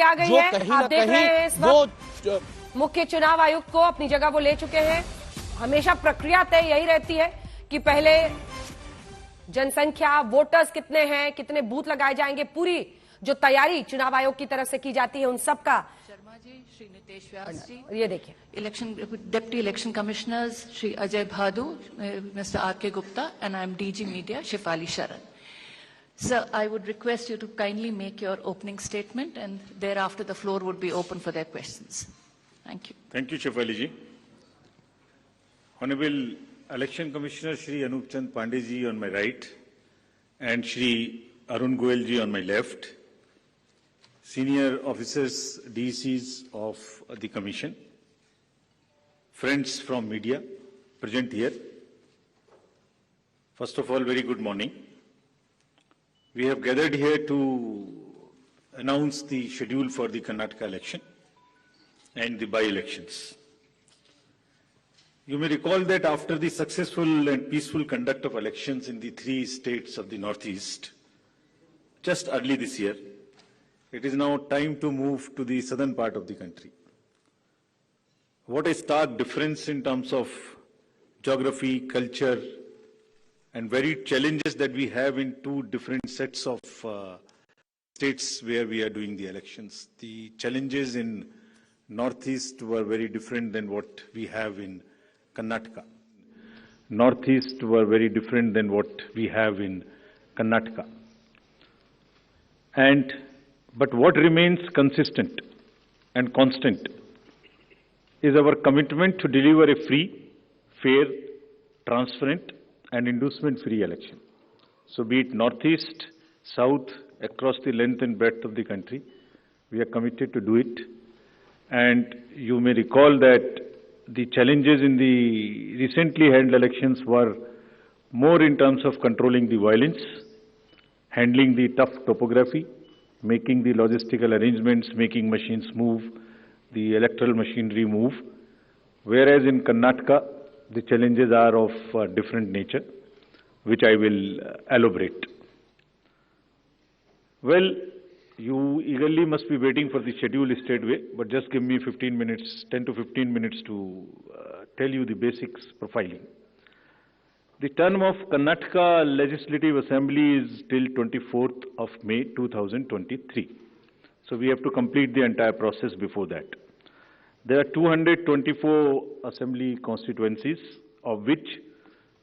आ गई है। आप देख रहे हैं इस वक्त मुख्य चुनाव आयुक्त को अपनी जगह वो ले चुके हैं। हमेशा प्रक्रिया तय यही रहती है कि पहले जनसंख्या, वोटर्स कितने हैं, कितने बूथ लगाए जाएंगे, पूरी जो तैयारी चुनाव आयोग की तरफ से की जाती है उन सब का। शर्मा जी, श्री नितेश व्यास जी, ये देखिए election deputy election commissioners Shri Ajay Bhadu, mister R K Gupta, and I am DG media Shefali Sharan. Sir, I would request you to kindly make your opening statement, and thereafter the floor would be open for their questions. Thank you. Thank you, Shefali ji. Honorable Election Commissioner Shri Anup Chand Pandey ji on my right, and Shri Arun Goel ji on my left, senior officers, DCs of the Commission, friends from media present here. First of all, very good morning. We have gathered here to announce the schedule for the Karnataka election and the by-elections. You may recall that after the successful and peaceful conduct of elections in the 3 states of the Northeast, just early this year, it is now time to move to the southern part of the country. What a stark difference in terms of geography, culture, and varied challenges that we have in 2 different sets of states where we are doing the elections. The challenges in Northeast were very different than what we have in Karnataka. Northeast were very different than what we have in Karnataka. But what remains consistent and constant is our commitment to deliver a free, fair, transparent, and inducement-free election. So be it Northeast, South, across the length and breadth of the country, we are committed to do it. And you may recall that the challenges in the recently held elections were more in terms of controlling the violence, handling the tough topography, making the logistical arrangements, making machines move, the electoral machinery move, whereas in Karnataka, the challenges are of different nature, which I will elaborate. Well, you eagerly must be waiting for the schedule straightway, but just give me 15 minutes, 10 to 15 minutes to tell you the basics profiling. The term of Karnataka Legislative Assembly is till 24th of May 2023. So we have to complete the entire process before that. There are 224 assembly constituencies, of which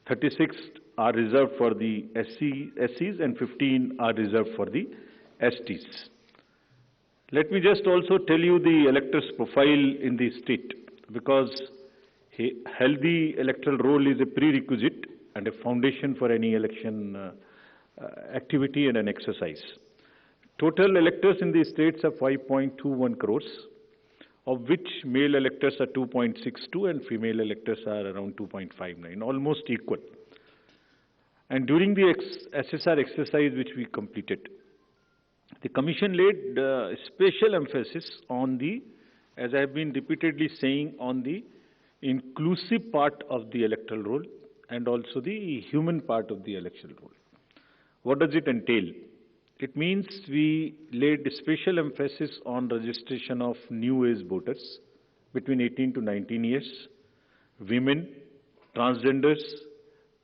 36 are reserved for the SCs and 15 are reserved for the STs. Let me just also tell you the electors' profile in the state, because a healthy electoral roll is a prerequisite and a foundation for any election activity and an exercise. Total electors in the states are 5.21 crores, of which male electors are 2.62 and female electors are around 2.59, almost equal. And during the SSR exercise which we completed, the Commission laid special emphasis on the, as I have been repeatedly saying, on the inclusive part of the electoral roll and also the human part of the electoral roll. What does it entail? It means we laid special emphasis on registration of new age voters between 18 to 19 years, women, transgenders,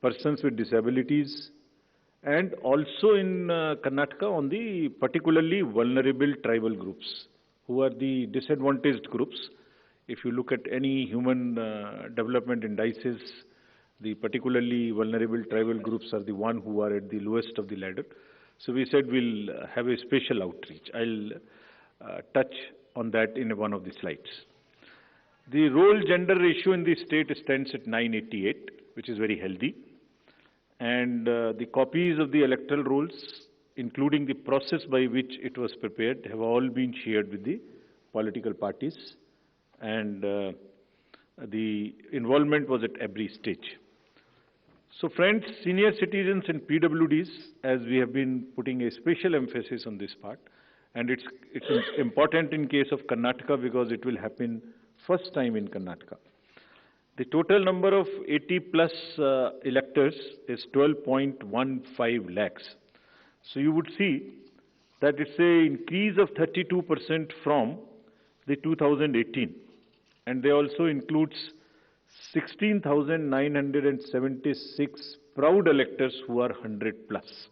persons with disabilities, and also in Karnataka on the particularly vulnerable tribal groups, who are the disadvantaged groups. If you look at any human development indices, the particularly vulnerable tribal groups are the one who are at the lowest of the ladder. So we said we'll have a special outreach. I'll touch on that in one of the slides. The roll gender ratio in the state stands at 988, which is very healthy. And the copies of the electoral rolls, including the process by which it was prepared, have all been shared with the political parties. And the involvement was at every stage. So friends, senior citizens and PWDs, as we have been putting a special emphasis on this part, and it's important in case of Karnataka because it will happen first time in Karnataka. The total number of 80 plus electors is 12.15 lakhs. So you would see that it's a increase of 32% from the 2018, and they also includes 16,976 proud electors who are 100 plus.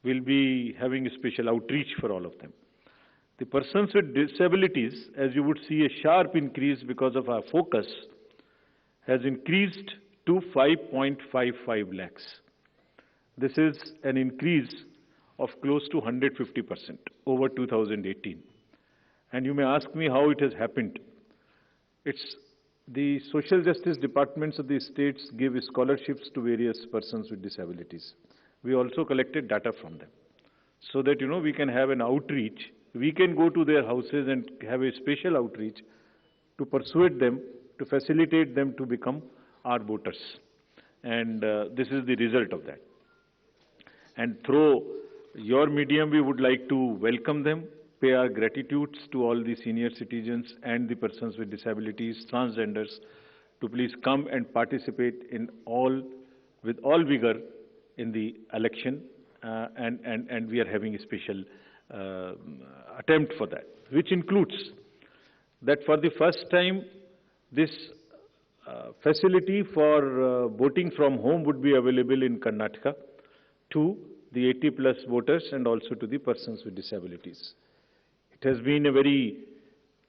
We'll be having a special outreach for all of them. The persons with disabilities, as you would see, a sharp increase because of our focus, has increased to 5.55 lakhs. This is an increase of close to 150% over 2018. And you may ask me how it has happened. It's the social justice departments of the states give scholarships to various persons with disabilities. We also collected data from them so that, we can have an outreach. We can go to their houses and have a special outreach to persuade them, to facilitate them to become our voters. And this is the result of that. And through your medium, we would like to welcome them, pay our gratitudes to all the senior citizens and the persons with disabilities, transgenders, to please come and participate with all vigor in the election, and we are having a special attempt for that, which includes that for the first time, this facility for voting from home would be available in Karnataka to the 80 plus voters and also to the persons with disabilities. It has been a very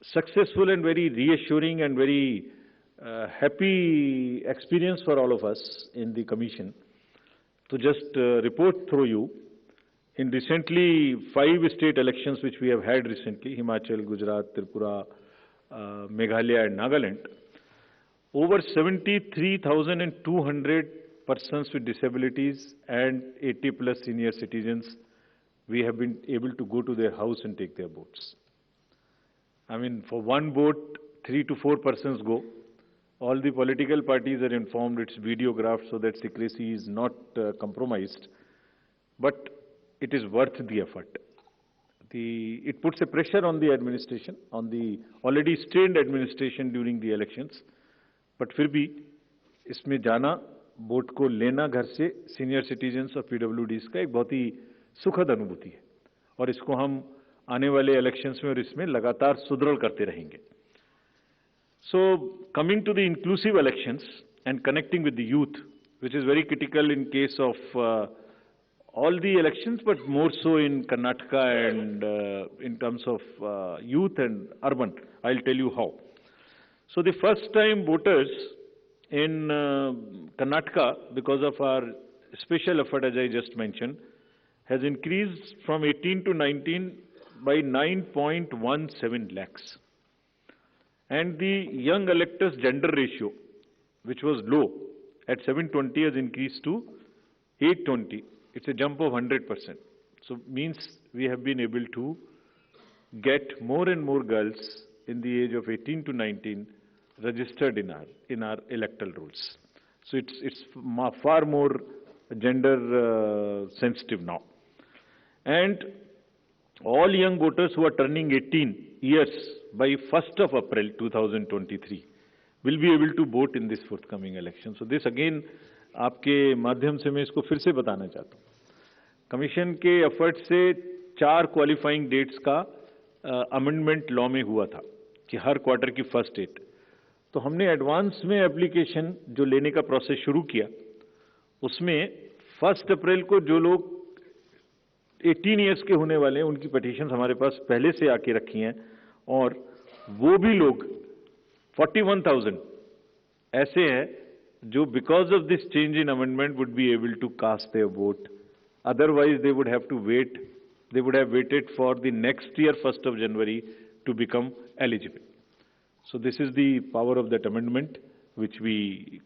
successful and very reassuring and very happy experience for all of us in the commission. To just report through you, in recently 5 state elections which we have had recently, Himachal, Gujarat, Tripura, Meghalaya and Nagaland, over 73,200 persons with disabilities and 80 plus senior citizens, we have been able to go to their house and take their votes. I mean, for one vote, 3 to 4 persons go. All the political parties are informed, it's videographed so that secrecy is not compromised. But it is worth the effort. It puts a pressure on the administration, on the already strained administration during the elections. But फिर भी इसमें जाना, vote को लेना घर से senior citizens और पीडब्ल्यूडीज का एक बहुत ही सुखद अनुभूति है और इसको हम आने वाले इलेक्शंस में और इसमें लगातार सुदृढ़ करते रहेंगे. So coming to the inclusive elections and connecting with the youth, which is very critical in case of all the elections, but more so in Karnataka and in terms of youth and urban. I'll tell you how. So the first time voters in Karnataka, because of our special effort as I just mentioned, has increased from 18 to 19 by 9.17 lakhs. And the young electors gender ratio, which was low at 720, has increased to 820. It's a jump of 100%. So means we have been able to get more and more girls in the age of 18 to 19 registered in our electoral rolls. So it's far more gender sensitive now. And all young voters who are turning 18 years by 1st of April 2023 will be able to vote in this forthcoming election. So this again, आपके माध्यम से मैं इसको फिर से बताना चाहता हूँ. कमीशन के एफर्ट से 4 क्वालिफाइंग डेट्स का अमेंडमेंट लॉ में हुआ था कि हर क्वार्टर की फर्स्ट डेट. तो हमने एडवांस में एप्लीकेशन जो लेने का प्रोसेस शुरू किया, उसमें 1 अप्रैल को जो लोग 18 इयर्स के होने वाले हैं उनकी पिटीशन हमारे पास पहले से आके रखी हैं और वो भी लोग 41,000 ऐसे हैं जो because of this change in amendment would be able to cast their vote. Otherwise they would have to wait, they would have waited for the next year 1st of January to become eligible. So this is the power of that amendment which we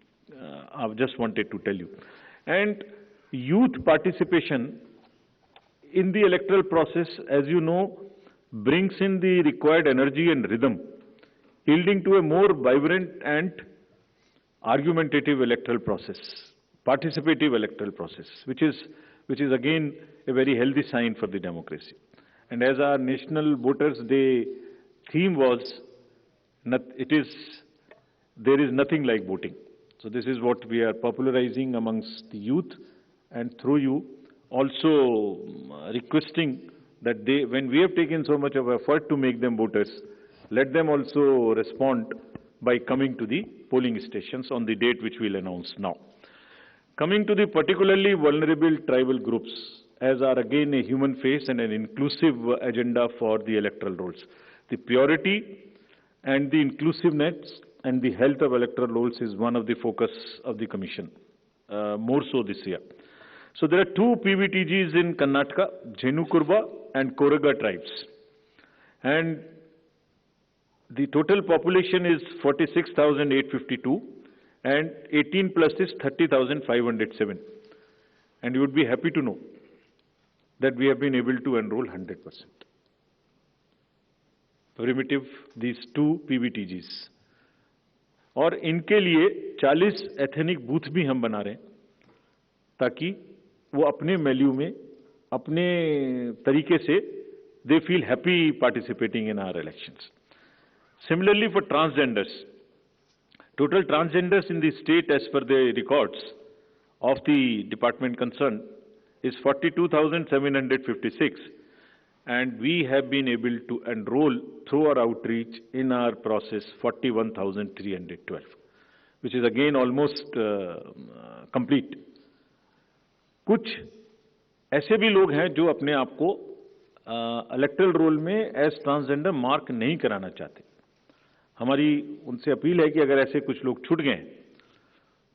I've just wanted to tell you. And youth participation in the electoral process, as you know, brings in the required energy and rhythm, yielding to a more vibrant and argumentative electoral process, participative electoral process, which is again a very healthy sign for the democracy. And as our National Voters Day theme was, there is nothing like voting. So this is what we are popularizing amongst the youth, and through you also requesting that when we have taken so much of effort to make them voters, let them also respond by coming to the polling stations on the date which we'll announce now. Coming to the particularly vulnerable tribal groups, as are again a human face and an inclusive agenda for the electoral rolls. The purity and the inclusiveness and the health of electoral rolls is one of the focus of the Commission, more so this year. So there are two PVTGs in Karnataka, Jhenukurba and Koraga tribes. And the total population is 46,852 and 18 plus is 30,507. And you would be happy to know that we have been able to enroll 100%. Primitive, these two PVTGs. और इनके लिए 40 ethnic booth भी हम बना रहे हैं ताकि वो अपने वैल्यू में अपने तरीके से they feel happy participating in our elections. Similarly for transgenders, total transgenders in the state as per the records of the department concerned is 42,756, and we have been able to enroll through our outreach in our process 41,312, which is again almost complete. कुछ ऐसे भी लोग हैं जो अपने आप को electoral roll में एज ट्रांसजेंडर मार्क नहीं कराना चाहते. हमारी उनसे अपील है कि अगर ऐसे कुछ लोग छूट गए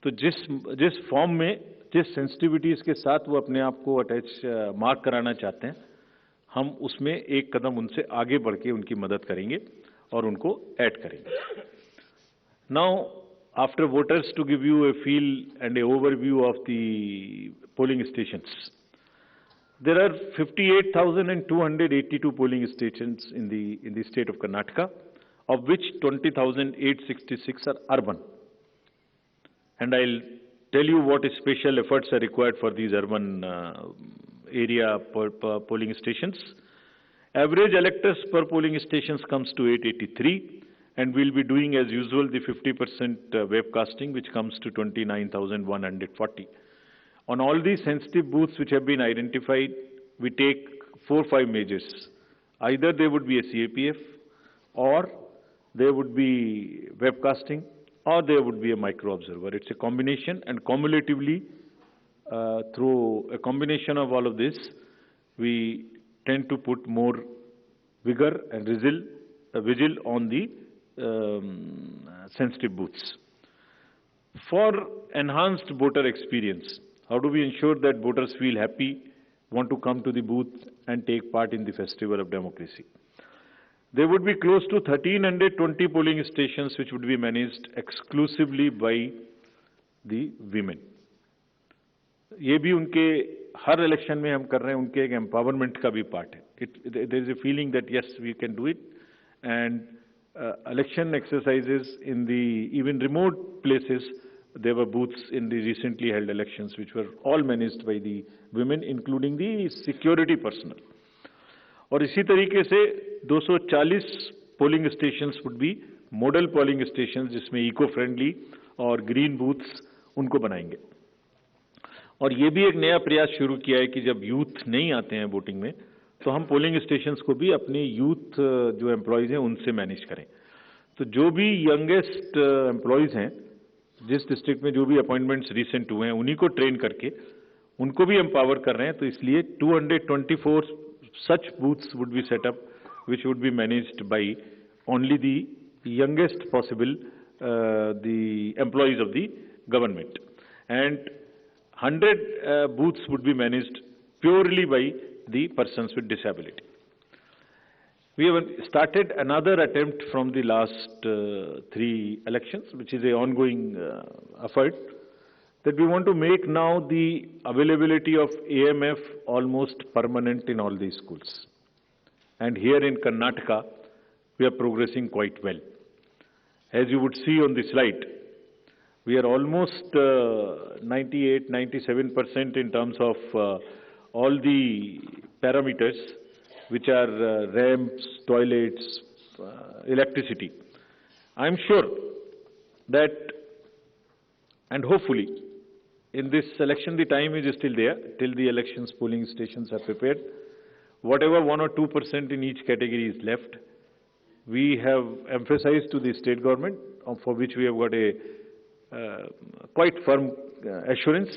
तो जिस फॉर्म में जिस सेंसिटिविटीज के साथ वो अपने आप को अटैच मार्क कराना चाहते हैं, हम उसमें एक कदम उनसे आगे बढ़ के उनकी मदद करेंगे और उनको ऐड करेंगे. Now after voters to give you a feel and a overview of the polling stations, there are 58,282 polling stations in the state of Karnataka, of which 20,866 are urban. And I'll tell you what special efforts are required for these urban area polling stations. Average electors per polling stations comes to 883, and we'll be doing as usual the 50% webcasting, which comes to 29,140. On all these sensitive booths which have been identified, we take 4 or 5 measures. Either there would be a CAPF, or there would be webcasting, or there would be a micro-observer. It's a combination, and cumulatively, through a combination of all of this, we tend to put more vigor and vigil on the sensitive booths. For enhanced voter experience, how do we ensure that voters feel happy, want to come to the booth and take part in the festival of democracy? There would be close to 1,320 polling stations which would be managed exclusively by the women. ये भी उनके हर election में हम कर रहे हैं, उनके एक एम्पावरमेंट का भी पार्ट है. There is a feeling that yes, we can do it, and election exercises in the even remote places. There were booths in the recently held elections which were all managed by the women, including the security personnel. और इसी तरीके से 240 polling stations would be model polling stations, जिसमें eco-friendly और green booths उनको बनाएंगे. और ये भी एक नया प्रयास शुरू किया है कि जब यूथ नहीं आते हैं वोटिंग में, तो हम पोलिंग स्टेशंस को भी अपने यूथ जो एम्प्लॉयज हैं उनसे मैनेज करें. तो जो भी यंगेस्ट एम्प्लॉयज हैं, जिस डिस्ट्रिक्ट में जो भी अपॉइंटमेंट्स रिसेंट हुए हैं, उन्हीं को ट्रेन करके उनको भी एम्पावर कर रहे हैं. तो इसलिए 224 such booths would be set up, which would be managed by only the youngest possible the employees of the government, and 100 booths would be managed purely by the persons with disability. We have started another attempt from the last 3 elections, which is an ongoing effort, that we want to make now the availability of AMF almost permanent in all these schools. And here in Karnataka, we are progressing quite well. As you would see on the slide, we are almost 98, 97% in terms of all the parameters, which are ramps, toilets, electricity. I'm sure that, and hopefully, in this election, the time is still there, till the elections polling stations are prepared. whatever 1 or 2% in each category is left, we have emphasized to the state government, for which we have got a quite firm assurance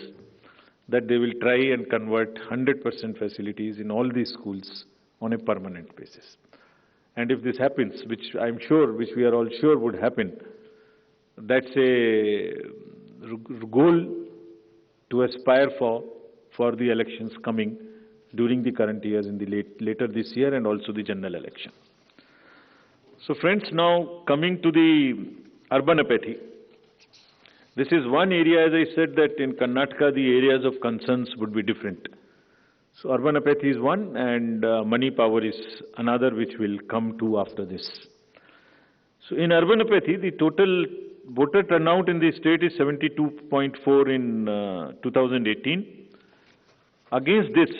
that they will try and convert 100% facilities in all these schools on a permanent basis. And if this happens, which I'm sure, which we are all sure would happen, that's a goal to aspire for the elections coming during the current years in the later this year and also the general election. So friends, now coming to the urban apathy. This is one area, as I said, that in Karnataka the areas of concerns would be different. So urban apathy is one, and money power is another, which will come to after this. So in urban apathy, the total voter turnout in the state is 72.4 in 2018. Against this,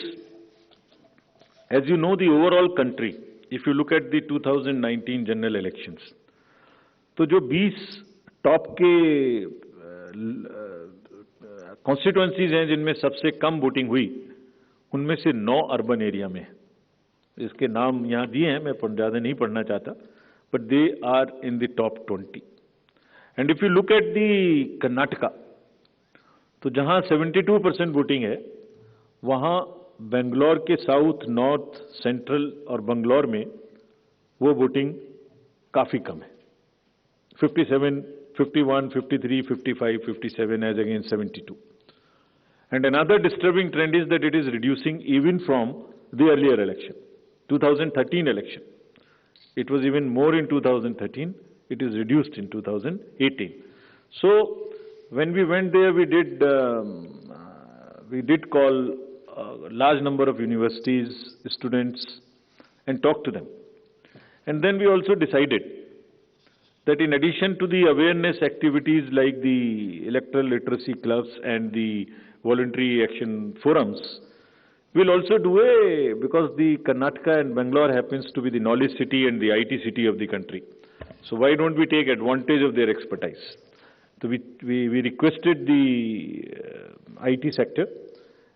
as you know, the overall country, if you look at the 2019 general elections, तो जो 20 top के constituencies हैं जिनमें सबसे कम voting हुई, उनमें से 9 urban area में, इसके नाम यहाँ दिए हैं, मैं ज़्यादा नहीं पढ़ना चाहता, but they are in the top 20. And if you look at the Karnataka, तो जहाँ 72% वोटिंग है, वहाँ बेंगलोर के साउथ, नॉर्थ, सेंट्रल और बंगलौर में वो वोटिंग काफ़ी कम है. 57, 51, 53, 55, 57 as against 72. And another disturbing trend is that it is reducing even from the earlier election, 2013 election. It was even more in 2013. It is reduced in 2018. So when we went there, we did call a large number of universities, students, and talk to them. And then we also decided that in addition to the awareness activities like the electoral literacy clubs and the voluntary action forums, we'll also do because the Karnataka and Bangalore happens to be the knowledge city and the IT city of the country. So why don't we take advantage of their expertise? So we requested the IT sector,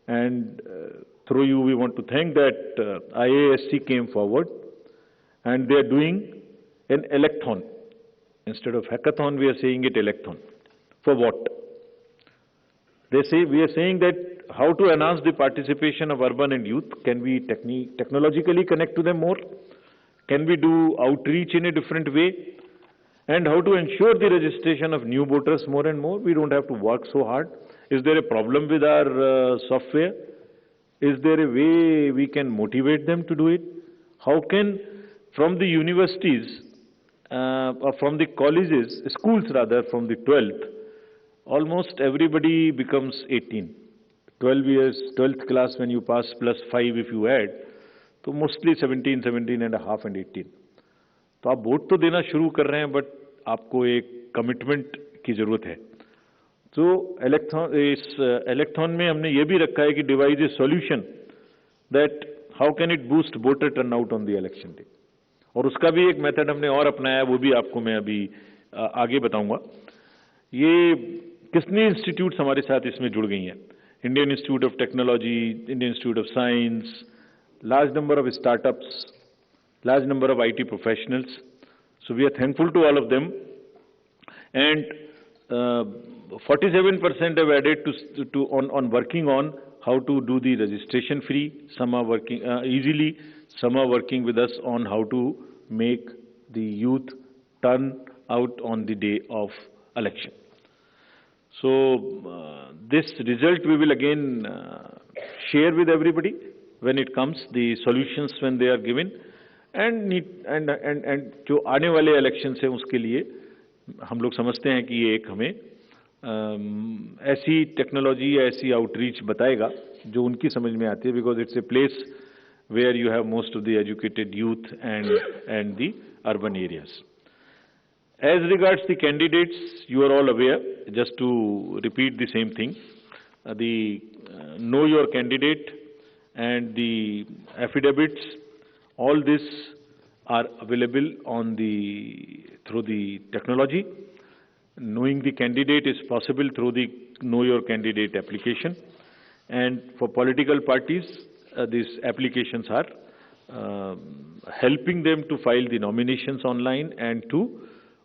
and through you we want to thank that IASC came forward, and they are doing an electhon. Instead of hackathon, we are saying it electhon. For what? They say, we are saying that how to enhance the participation of urban and youth. Can we technologically connect to them more? Can we do outreach in a different way? And how to ensure the registration of new voters more and more? We don't have to work so hard. Is there a problem with our software? Is there a way we can motivate them to do it? How can, from the universities, or from the colleges, schools rather, from the 12th, almost everybody becomes 18. 12 years, 12th class when you pass plus 5 if you add, so mostly 17, 17 and a half and 18. तो आप vote तो देना शुरू कर रहे हैं, but आपको एक कमिटमेंट की जरूरत है. तो इस इलेक्थॉन में हमने ये भी रखा है कि device A solution that how can it boost voter turnout on the election day. और उसका भी एक मेथड हमने और अपनाया, वो भी आपको मैं अभी आगे बताऊंगा. ये कितने इंस्टीट्यूट्स हमारे साथ इसमें जुड़ गई हैं. Indian institute of technology, Indian institute of science, large number of startups, large number of IT professionals. So we are thankful to all of them. And 47% have added on working on how to do the registration free. Some are working easily. Some are working with us on how to make the youth turn out on the day of election. So this result we will again share with everybody when it comes, the solutions when they are given, and जो आने वाले election है उसके लिए हम लोग समझते हैं कि ये एक हमें ऐसी टेक्नोलॉजी या ऐसी आउटरीच बताएगा जो उनकी समझ में आती है, because it's a place where you have most of the educated youth and the urban areas. As regards the candidates, you are all aware, just to repeat the same thing, the know your candidate and the affidavits, all this are available on through the technology. Knowing the candidate is possible through the Know Your Candidate application. And for political parties, these applications are helping them to file the nominations online and to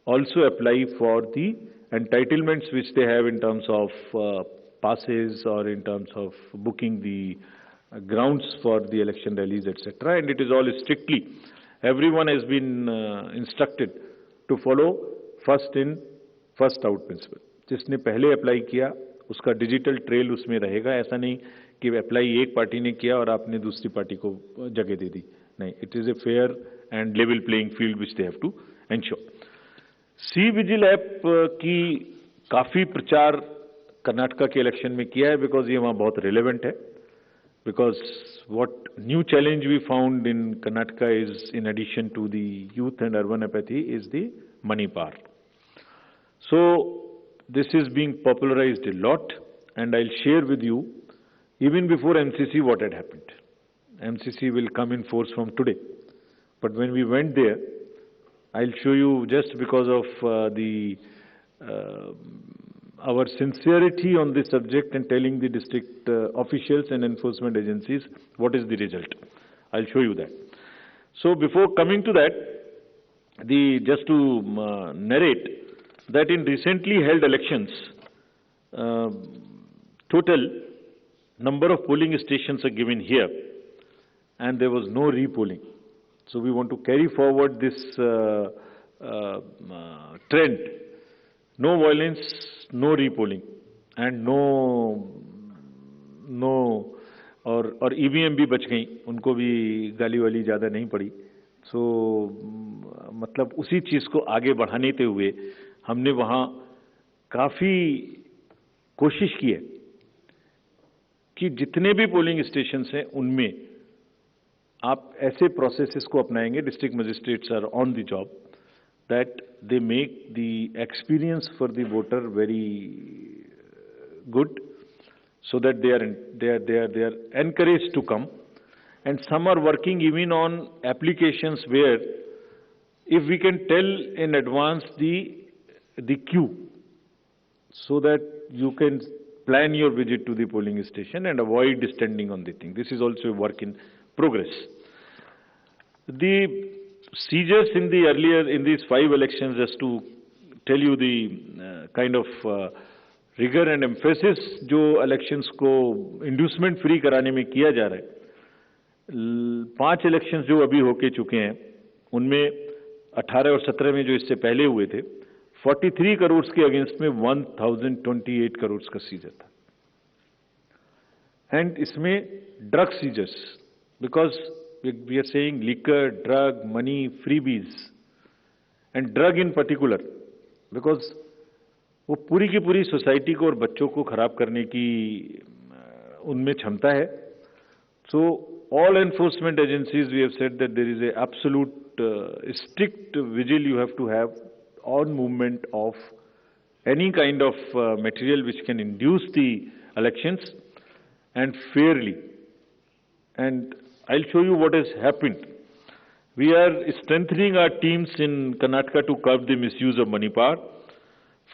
also apply for the entitlements which they have in terms of passes or in terms of booking the grounds for the election rallies, etc. And it is all strictly, everyone has been instructed to follow first in first out principle. जिसने पहले apply किया उसका digital trail उसमें रहेगा. ऐसा नहीं कि apply एक पार्टी ने किया और आपने दूसरी पार्टी को जगह दे दी. नहीं, it is a fair and level playing field which they have to ensure. C vigil app की काफी प्रचार कर्नाटका के इलेक्शन में किया है, बिकॉज ये वहां बहुत रिलेवेंट है. Because what new challenge we found in Karnataka is, in addition to the youth and urban apathy, is the money power. So this is being popularized a lot, and I'll share with you, even before MCC, what had happened. MCC will come in force from today. But when we went there, I'll show you, just because of our sincerity on this subject and telling the district officials and enforcement agencies what is the result. I'll show you that. So before coming to that, just to narrate that in recently held elections, total number of polling stations are given here, and there was no repolling. So we want to carry forward this trend. No violence, no repolling, and no और EVM भी बच गई, उनको भी गाली वाली ज़्यादा नहीं पड़ी. सो मतलब उसी चीज़ को आगे बढ़ाने ते हुए हमने वहाँ काफ़ी कोशिश की है कि जितने भी पोलिंग स्टेशंस हैं उनमें आप ऐसे प्रोसेसेस को अपनाएंगे, district magistrates are on the job, that they make the experience for the voter very good, so that they are encouraged to come. And some are working even on applications where, if we can tell in advance the queue, so that you can plan your visit to the polling station and avoid standing on the thing. This is also a work in progress. The seizures in these 5 elections, just to tell you the kind of rigor and emphasis जो elections को inducement free कराने में किया जा रहा है. 5 elections जो अभी होके चुके हैं, उनमें 18 और 17 में जो इससे पहले हुए थे, 43 करोड़ के अगेंस्ट में 1028 करोड़ का सीजर था. एंड इसमें drug seizures, because we are saying liquor, drug, money, freebies, and drug in particular, because वो पूरी की पूरी सोसाइटी को और बच्चों को खराब करने की उनमें क्षमता है. So all enforcement agencies, we have said that there is a absolute strict vigil you have to have on movement of any kind of material which can induce the elections, and fairly. And I'll show you what has happened. We are strengthening our teams in Karnataka to curb the misuse of money power.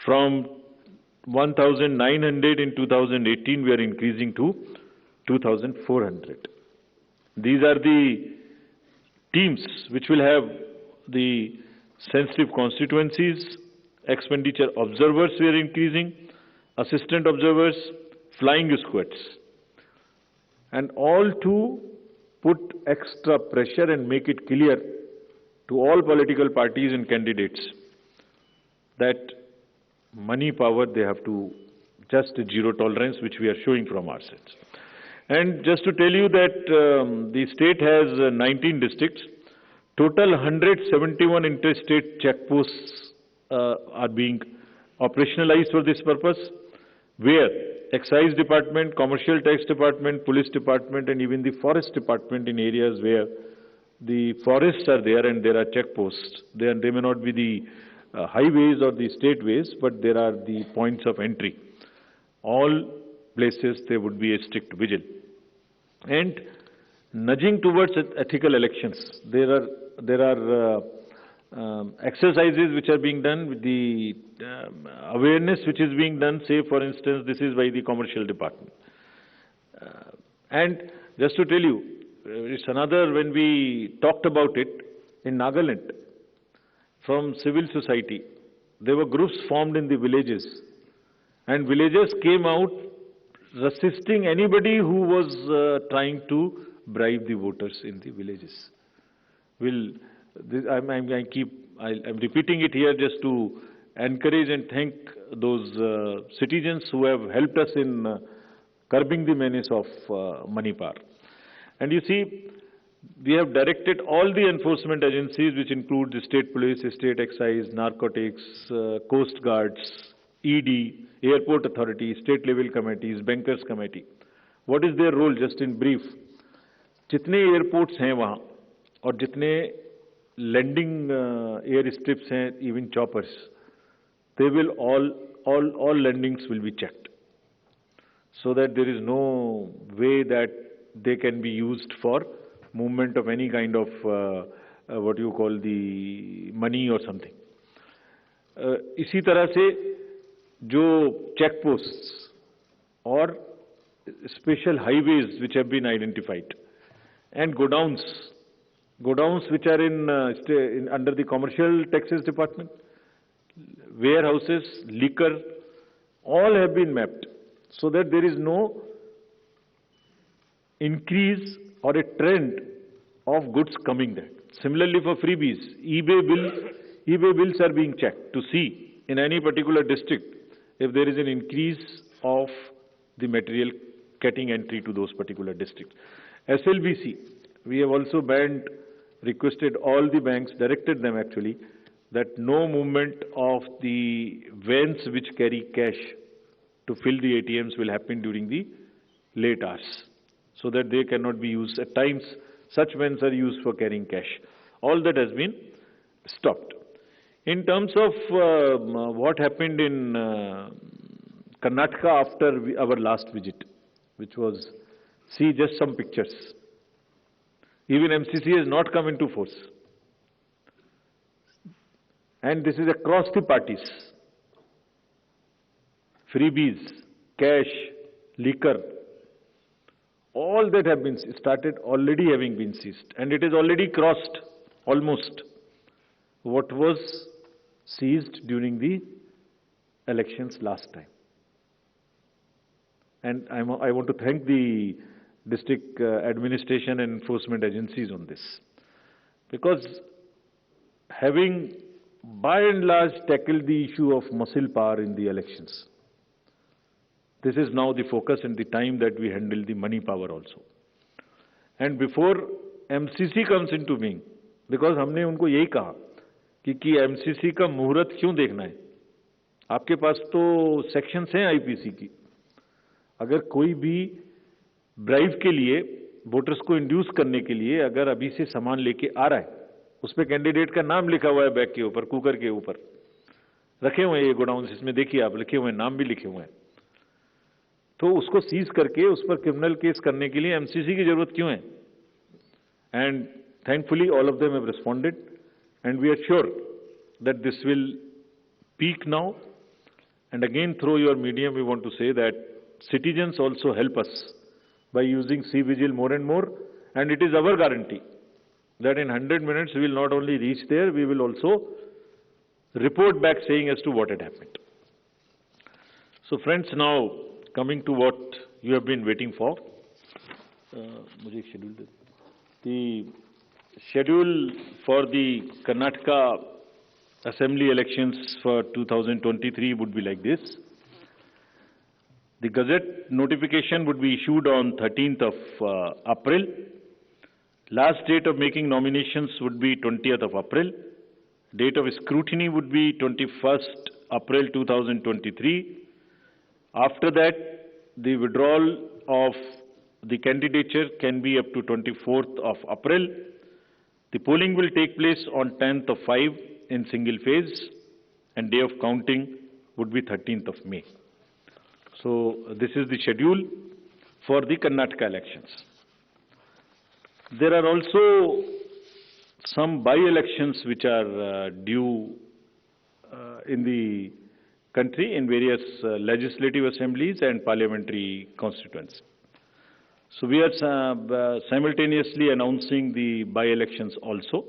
From 1,900 in 2018, we are increasing to 2,400. These are the teams which will have the sensitive constituencies, expenditure observers we are increasing, assistant observers, flying squads, and all to put extra pressure and make it clear to all political parties and candidates that money power, they have to just zero tolerance, which we are showing from our sides. And just to tell you that the state has 19 districts. Total 171 interstate checkposts are being operationalized for this purpose, where Excise Department, Commercial Tax Department, Police Department, and even the Forest Department, in areas where the forests are there and there are checkposts. They may not be the highways or the state ways, but there are the points of entry. All places there would be a strict vigil. And nudging towards ethical elections, there are exercises which are being done with the awareness which is being done. Say, for instance, this is by the Commercial Department. And just to tell you, it's another, when we talked about it in Nagaland, from civil society, there were groups formed in the villages, and villagers came out resisting anybody who was trying to bribe the voters in the villages. I'm repeating it here just to encourage and thank those citizens who have helped us in curbing the menace of money power. And you see, we have directed all the enforcement agencies, which include the state police, state excise, narcotics, coast guards, ED, airport authority, state level committees, bankers committee. What is their role, just in brief? जितने airports हैं वहाँ और जितने landing air strips हैं, even choppers, they will all landings will be checked, so that there is no way that they can be used for movement of any kind of what you call the money or something. इसी तरह से जो check posts और special highways which have been identified, and godowns which are in under the commercial taxes department, warehouses, liquor, all have been mapped, so that there is no increase or a trend of goods coming there. Similarly for freebies, eBay bills are being checked to see in any particular district if there is an increase of the material getting entry to those particular districts. SLBC, we have also requested all the banks, directed them actually, that no movement of the vans which carry cash to fill the ATMs will happen during the late hours, so that they cannot be used. At times, such vans are used for carrying cash. All that has been stopped. In terms of what happened in Karnataka after our last visit, which was, see just some pictures. Even MCC has not come into force. And this is across the parties. Freebies, cash, liquor, all that have been started already having been seized. And it is already crossed almost what was seized during the elections last time. And I want to thank the district administration and enforcement agencies on this. Because having by and large tackled the issue of muscle power in the elections, this is now the focus and the time that we handle the money power also. And before MCC comes into being, because हमने उनको यही कहा कि MCC का मुहूर्त क्यों देखना है? आपके पास तो सेक्शंस हैं IPC की. अगर कोई भी ब्राइब के लिए, वोटर्स को इंड्यूस करने के लिए अगर अभी से सामान लेके आ रहा है, उस पर कैंडिडेट का नाम लिखा हुआ है बैग के ऊपर, कुकर के ऊपर रखे हुए हैं ये गोडाउन, इसमें देखिए आप, लिखे हुए हैं, नाम भी लिखे हुए हैं, तो उसको सीज करके उस पर क्रिमिनल केस करने के लिए एमसीसी की जरूरत क्यों है? And thankfully all of them have responded and we are sure that this will peak now. And again through your medium we want to say that citizens also help us by using C-Vigil more and more, and it is our guarantee that in 100 minutes we will not only reach there, we will also report back saying as to what had happened. So friends, now coming to what you have been waiting for. The schedule for the Karnataka Assembly elections for 2023 would be like this. The Gazette notification would be issued on 13th of April. Last date of making nominations would be 20th of April. Date of scrutiny would be 21st April 2023. After that, the withdrawal of the candidature can be up to 24th of April. The polling will take place on 10th of 5 in single phase, and day of counting would be 13th of May. So this is the schedule for the Karnataka elections. There are also some by-elections which are due in the country in various legislative assemblies and parliamentary constituents. So we are simultaneously announcing the by-elections also.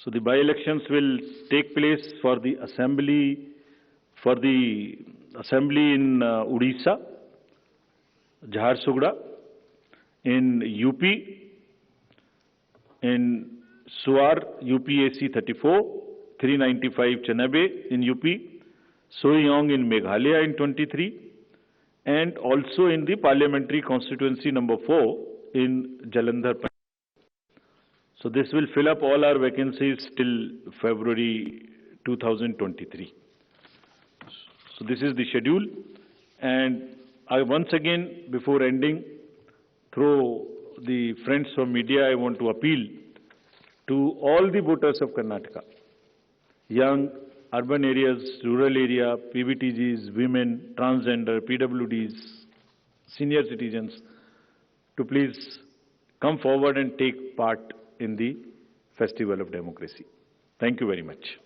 So the by-elections will take place for the assembly in Odisha, Jharsuguda, in UP, in Suar, UPAC 34, 395 Chanabe in UP, Soiyong in Meghalaya in 23, and also in the parliamentary constituency number 4 in Jalandhar. So this will fill up all our vacancies till February 2023. So this is the schedule, and I once again, before ending, through the friends from media, I want to appeal to all the voters of Karnataka, young, urban areas, rural area, PBTGs, women, transgender, PWDs, senior citizens, to please come forward and take part in the Festival of Democracy. Thank you very much.